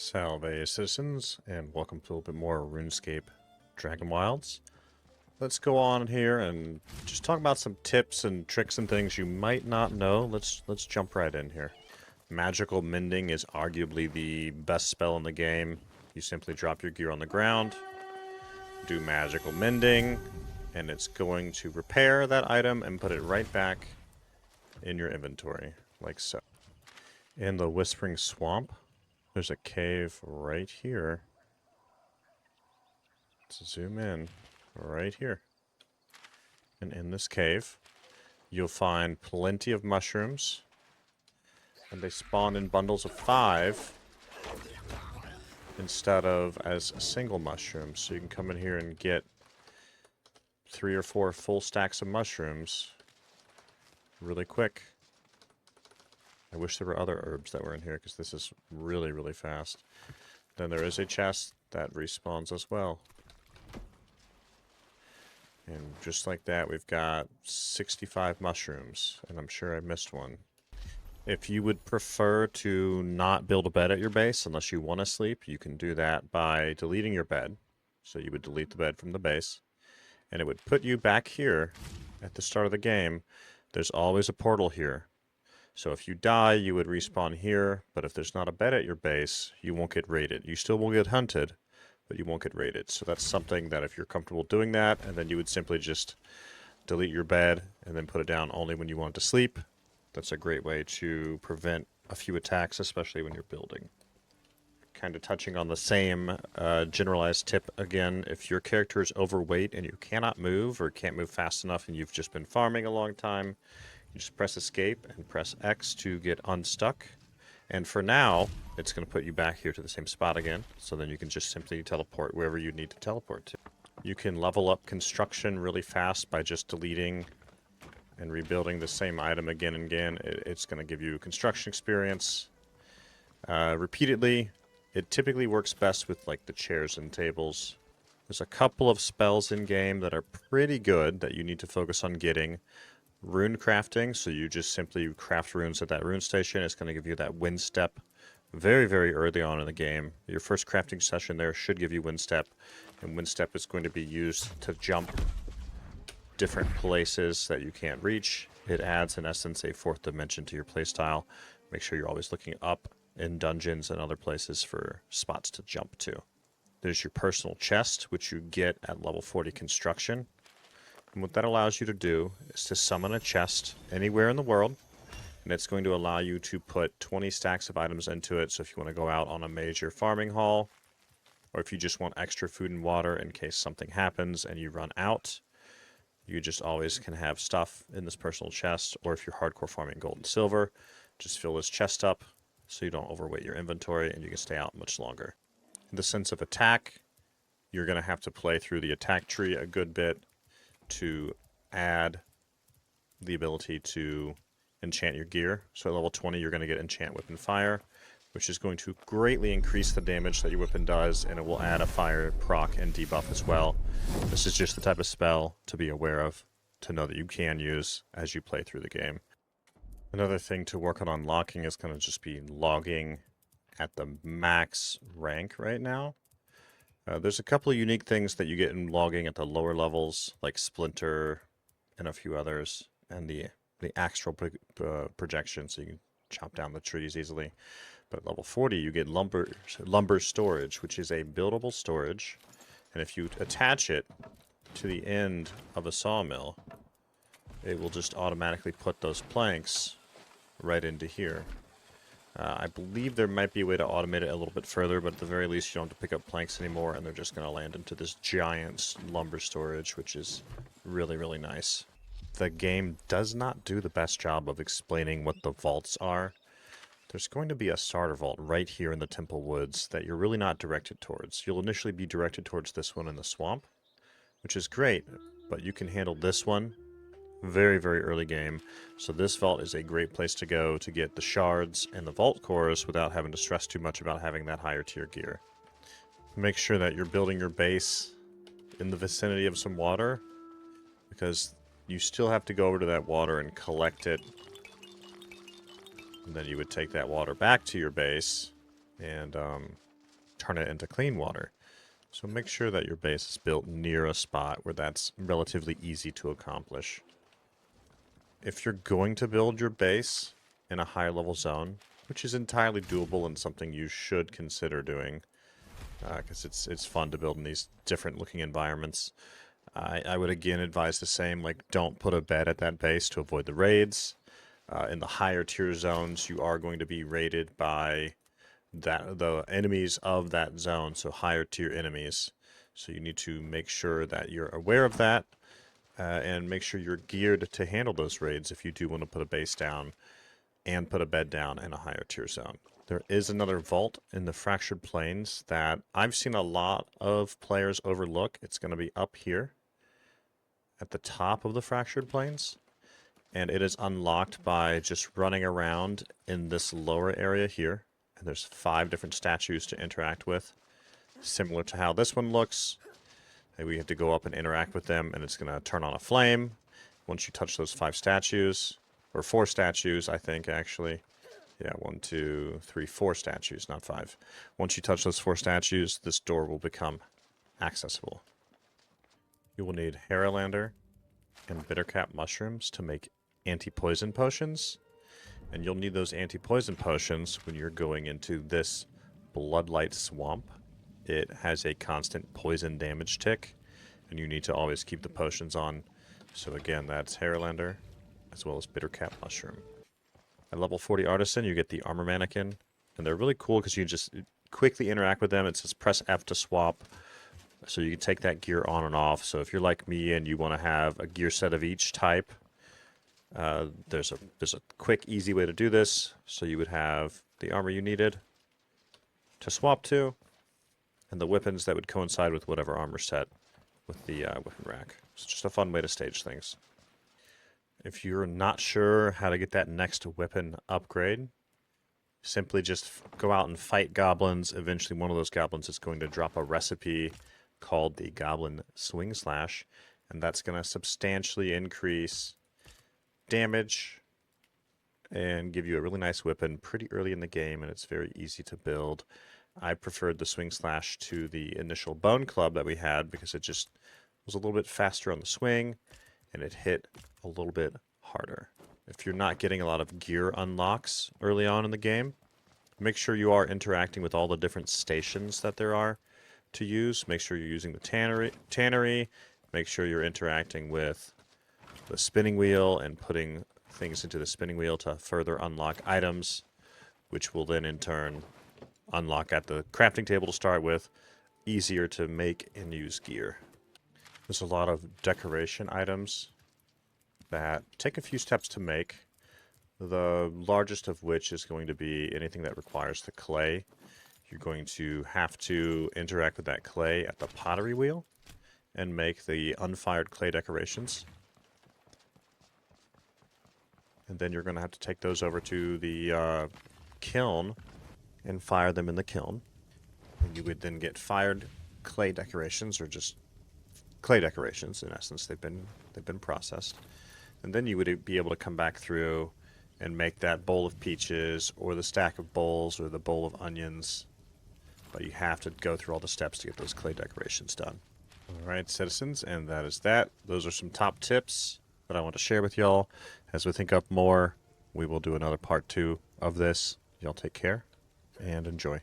Salve citizens, and welcome to a little bit more Runescape Dragonwilds. Let's go on here and just talk about some tips and tricks and things you might not know. Let's jump right in here. Magical Mending is arguably the best spell in the game. You simply drop your gear on the ground, do Magical Mending, and it's going to repair that item and put it right back in your inventory, like so. In the Whispering Swamp, there's a cave right here. Let's zoom in right here. And in this cave, you'll find plenty of mushrooms. And they spawn in bundles of 5 instead of as single mushrooms. So you can come in here and get 3 or 4 full stacks of mushrooms really quick. I wish there were other herbs that were in here, because this is really, really fast. Then there is a chest that respawns as well. And just like that, we've got 65 mushrooms, and I'm sure I missed one. If you would prefer to not build a bed at your base unless you want to sleep, you can do that by deleting your bed. So you would delete the bed from the base, and it would put you back here at the start of the game. There's always a portal here. So if you die, you would respawn here, but if there's not a bed at your base, you won't get raided. You still will get hunted, but you won't get raided. So that's something that if you're comfortable doing that, and then you would simply just delete your bed and then put it down only when you want to sleep. That's a great way to prevent a few attacks, especially when you're building. Kind of touching on the same generalized tip again, if your character is overweight and you cannot move or can't move fast enough and you've just been farming a long time, you just press escape and press X to get unstuck. And for now, it's going to put you back here to the same spot again. So then you can just simply teleport wherever you need to teleport to. You can level up construction really fast by just deleting and rebuilding the same item again and again. It's going to give you construction experience repeatedly. It typically works best with like the chairs and tables. There's a couple of spells in game that are pretty good that you need to focus on getting. Rune crafting, so you just simply craft runes at that rune station. It's going to give you that wind step very, very early on in the game. Your first crafting session there should give you wind step, and wind step is going to be used to jump different places that you can't reach. It adds, in essence, a 4th dimension to your playstyle. Make sure you're always looking up in dungeons and other places for spots to jump to. There's your personal chest, which you get at level 40 construction. And what that allows you to do is to summon a chest anywhere in the world, and it's going to allow you to put 20 stacks of items into it. So if you want to go out on a major farming haul, or if you just want extra food and water in case something happens and you run out, you just always can have stuff in this personal chest. Or if you're hardcore farming gold and silver, just fill this chest up so you don't overweight your inventory and you can stay out much longer. In the sense of attack, you're going to have to play through the attack tree a good bit to add the ability to enchant your gear. So at level 20, you're going to get Enchant Weapon Fire, which is going to greatly increase the damage that your weapon does, and it will add a fire proc and debuff as well. This is just the type of spell to be aware of, to know that you can use as you play through the game. Another thing to work on unlocking is going to just be logging at the max rank right now. There's a couple of unique things that you get in logging at the lower levels, like Splinter and a few others, and the astral projection, so you can chop down the trees easily. But at level 40, you get lumber storage, which is a buildable storage, and if you attach it to the end of a sawmill, it will just automatically put those planks right into here. I believe there might be a way to automate it a little bit further, but at the very least you don't have to pick up planks anymore, and they're just going to land into this giant lumber storage, which is really, really nice. The game does not do the best job of explaining what the vaults are. There's going to be a starter vault right here in the Temple Woods that you're really not directed towards. You'll initially be directed towards this one in the swamp, which is great, but you can handle this one very, very early game. So this vault is a great place to go to get the shards and the vault cores without having to stress too much about having that higher tier gear. Make sure that you're building your base in the vicinity of some water, because you still have to go over to that water and collect it. And then you would take that water back to your base and turn it into clean water. So make sure that your base is built near a spot where that's relatively easy to accomplish. If you're going to build your base in a higher level zone, which is entirely doable and something you should consider doing, because it's fun to build in these different looking environments, I would again advise the same, like don't put a bed at that base to avoid the raids. In the higher tier zones, you are going to be raided by the enemies of that zone, so higher tier enemies. So you need to make sure that you're aware of that, and make sure you're geared to handle those raids if you do want to put a base down and put a bed down in a higher tier zone. There is another vault in the Fractured Plains that I've seen a lot of players overlook. It's going to be up here at the top of the Fractured Plains, and it is unlocked by just running around in this lower area here. And there's 5 different statues to interact with, similar to how this one looks. And we have to go up and interact with them, and it's going to turn on a flame once you touch those 5 statues, or 4 statues, I think, actually. Yeah, 1, 2, 3, 4 statues, not 5. Once you touch those 4 statues, this door will become accessible. You will need Haralander and Bittercap mushrooms to make anti-poison potions. And you'll need those anti-poison potions when you're going into this Bloodlight Swamp. It has a constant poison damage tick, and you need to always keep the potions on. So again, that's Haralander, as well as Bittercap mushroom. At level 40 Artisan, you get the Armor Mannequin, and they're really cool because you just quickly interact with them. It says press F to swap, so you can take that gear on and off. So if you're like me and you want to have a gear set of each type, there's a quick, easy way to do this. So you would have the armor you needed to swap to, and the weapons that would coincide with whatever armor set with the weapon rack. It's just a fun way to stage things. If you're not sure how to get that next weapon upgrade, simply just go out and fight goblins. Eventually one of those goblins is going to drop a recipe called the Goblin Swing Slash, and that's going to substantially increase damage and give you a really nice weapon pretty early in the game, and it's very easy to build. I preferred the Swing Slash to the initial Bone Club that we had because it just was a little bit faster on the swing and it hit a little bit harder. If you're not getting a lot of gear unlocks early on in the game, make sure you are interacting with all the different stations that there are to use. Make sure you're using the tannery. Make sure you're interacting with the spinning wheel and putting things into the spinning wheel to further unlock items, which will then in turn unlock at the crafting table to start with, easier to make and use gear. There's a lot of decoration items that take a few steps to make, the largest of which is going to be anything that requires the clay. You're going to have to interact with that clay at the pottery wheel and make the unfired clay decorations. And then you're going to have to take those over to the kiln and fire them in the kiln. And you would then get fired clay decorations, or just clay decorations in essence. They've been processed. And then you would be able to come back through and make that bowl of peaches, or the stack of bowls, or the bowl of onions. But you have to go through all the steps to get those clay decorations done. Alright, citizens, and that is that. Those are some top tips that I want to share with y'all. As we think up more, we will do another part 2 of this. Y'all take care and enjoy.